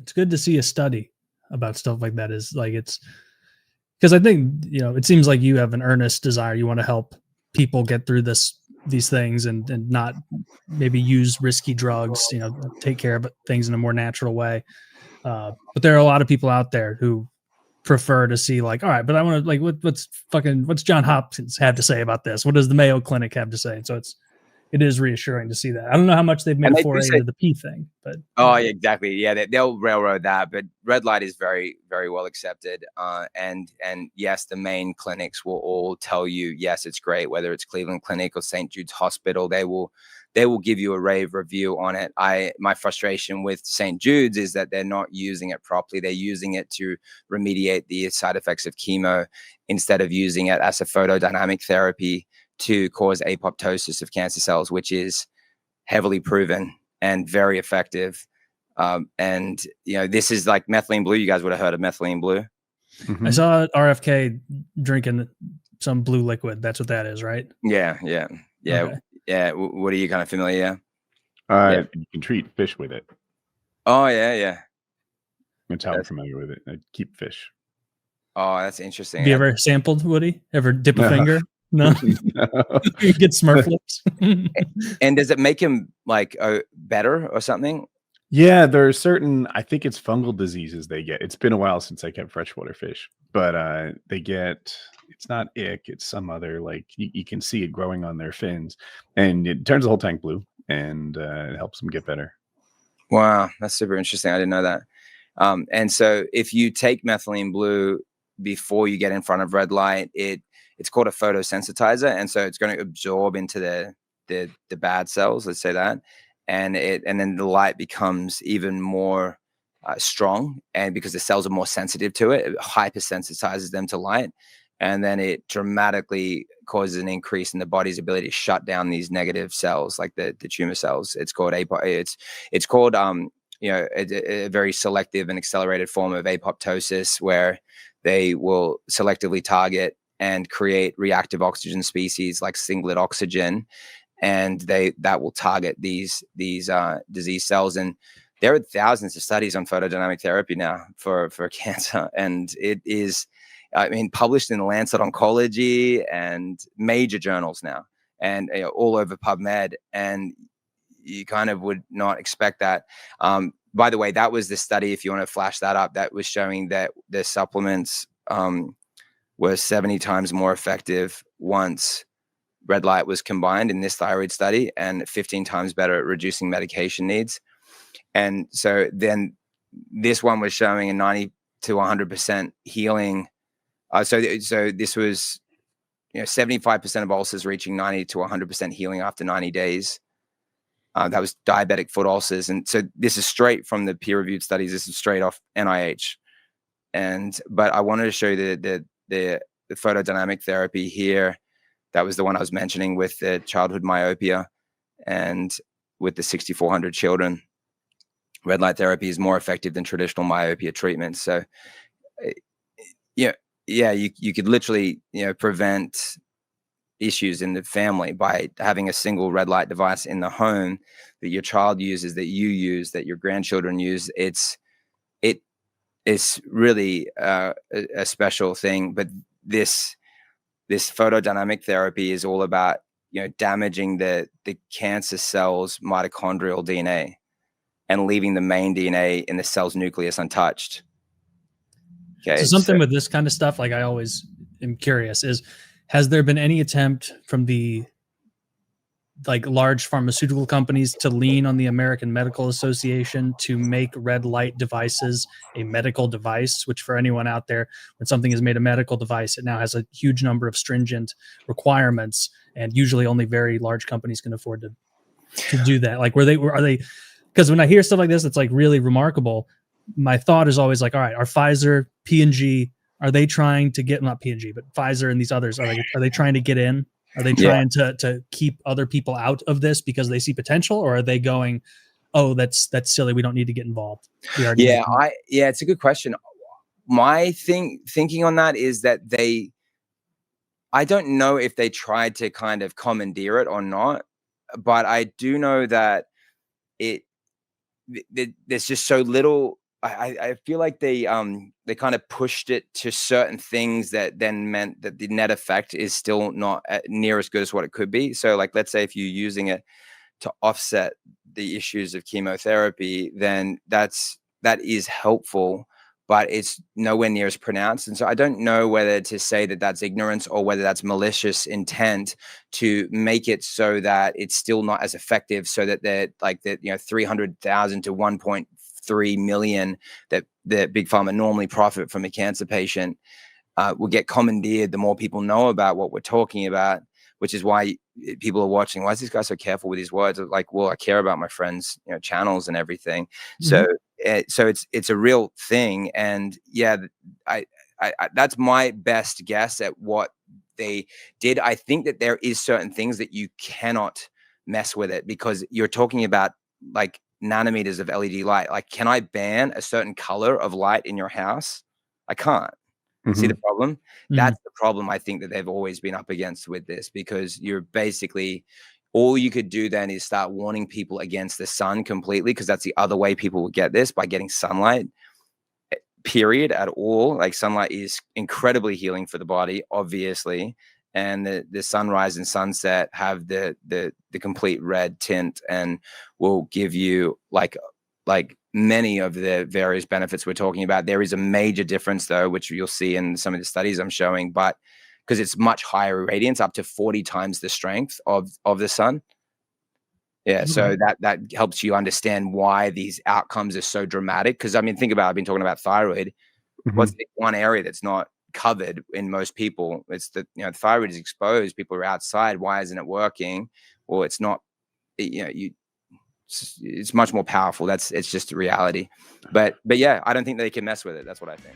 It's good to see a study about stuff like that. Is like, it's because I think, it seems like you have an earnest desire. You want to help people get through these things and not maybe use risky drugs, take care of things in a more natural way. But there are a lot of people out there who prefer to see like, all right, but I want to like, what's John Hopkins have to say about this? What does the Mayo Clinic have to say? And so it is reassuring to see that. I don't know how much they've made a foray into the P thing, but yeah, exactly. Yeah, they'll railroad that, but red light is very, very well accepted. And yes, the main clinics will all tell you, yes, it's great. Whether it's Cleveland Clinic or St. Jude's Hospital, they will give you a rave review on it. My frustration with St. Jude's is that they're not using it properly. They're using it to remediate the side effects of chemo instead of using it as a photodynamic therapy to cause apoptosis of cancer cells, which is heavily proven and very effective. And this is like methylene blue. You guys would have heard of methylene blue. Mm-hmm. I saw RFK drinking some blue liquid. That's what that is, right? Yeah. Okay. Yeah. What are you kind of familiar? You can treat fish with it. Oh yeah. That's how I'm familiar with it. I keep fish. Oh, that's interesting. Have you ever sampled, Woody? Ever dip a finger? No. You get Smurf lips. And does it make him like better or something? Yeah, there are certain, I think it's fungal diseases they get. It's been a while since I kept freshwater fish, but they get, it's not ick, it's some other, like you can see it growing on their fins, and it turns the whole tank blue, and it helps them get better. Wow, that's super interesting. I didn't know that. And so if you take methylene blue before you get in front of red light, it's called a photosensitizer, and so it's going to absorb into the bad cells, let's say that, and then the light becomes even more strong, and because the cells are more sensitive to it, it hypersensitizes them to light, and then it dramatically causes an increase in the body's ability to shut down these negative cells, like the tumor cells. It's called it's called a very selective and accelerated form of apoptosis, where they will selectively target and create reactive oxygen species like singlet oxygen, and that will target these disease cells. And there are thousands of studies on photodynamic therapy now for cancer, and it is, published in the Lancet Oncology and major journals now, and all over PubMed. And you kind of would not expect that. By the way, that was the study, if you want to flash that up, that was showing that the supplements were 70 times more effective once red light was combined in this thyroid study, and 15 times better at reducing medication needs. And so then this one was showing a 90 to 100% healing. So this was 75% of ulcers reaching 90 to 100% healing after 90 days. That was diabetic foot ulcers. And so this is straight from the peer-reviewed studies. This is straight off NIH. But I wanted to show you the photodynamic therapy here. That was the one I was mentioning with the childhood myopia and with the 6,400 children. Red light therapy is more effective than traditional myopia treatment. So, you could literally, prevent issues in the family by having a single red light device in the home that your child uses, that you use, that your grandchildren use. It's really a special thing. But this photodynamic therapy is all about damaging the cancer cells' mitochondrial DNA and leaving the main DNA in the cell's nucleus untouched. Okay. So something with this kind of stuff, like I always am curious, has there been any attempt from the large pharmaceutical companies to lean on the American Medical Association to make red light devices a medical device, which for anyone out there, when something is made a medical device, it now has a huge number of stringent requirements, and usually only very large companies can afford to do that. Like, are they, because when I hear stuff like this, it's like really remarkable. My thought is always like, all right, are Pfizer, P&G, are they trying to get, not P&G, but Pfizer and these others, are they trying to get in? Are they trying to keep other people out of this because they see potential, or are they going, oh, that's silly, we don't need to get involved? It's a good question. My thinking on that is that I don't know if they tried to kind of commandeer it or not, but I do know that there's just so little I feel like they kind of pushed it to certain things that then meant that the net effect is still not near as good as what it could be. So like, let's say if you're using it to offset the issues of chemotherapy, then that is helpful, but it's nowhere near as pronounced. And so I don't know whether to say that that's ignorance or whether that's malicious intent to make it so that it's still not as effective, so that they're like that, 300,000 to 1.3 million that Big Pharma normally profit from a cancer patient will get commandeered the more people know about what we're talking about, which is why people are watching. Why is this guy so careful with his words? Like, well, I care about my friends' channels and everything. So it's a real thing. And yeah, I that's my best guess at what they did. I think that there is certain things that you cannot mess with it, because you're talking about like nanometers of LED light. Like, can I ban a certain color of light in your house? I can't. See the problem? That's the problem I think that they've always been up against with this, because you're basically, all you could do then is start warning people against the sun completely, because that's the other way people will get this, by getting sunlight, period, at all. Like, sunlight is incredibly healing for the body, obviously. And the sunrise and sunset have the complete red tint and will give you like many of the various benefits we're talking about. There is a major difference though, which you'll see in some of the studies I'm showing, but because it's much higher irradiance, up to 40 times the strength of the sun. Yeah. So that helps you understand why these outcomes are so dramatic. Because I mean, think about, I've been talking about thyroid. What's the one area that's not covered in most people? It's the thyroid is exposed. People are outside. Why isn't it working? Well, it's not. It's much more powerful. It's just a reality. But yeah, I don't think they can mess with it. That's what I think.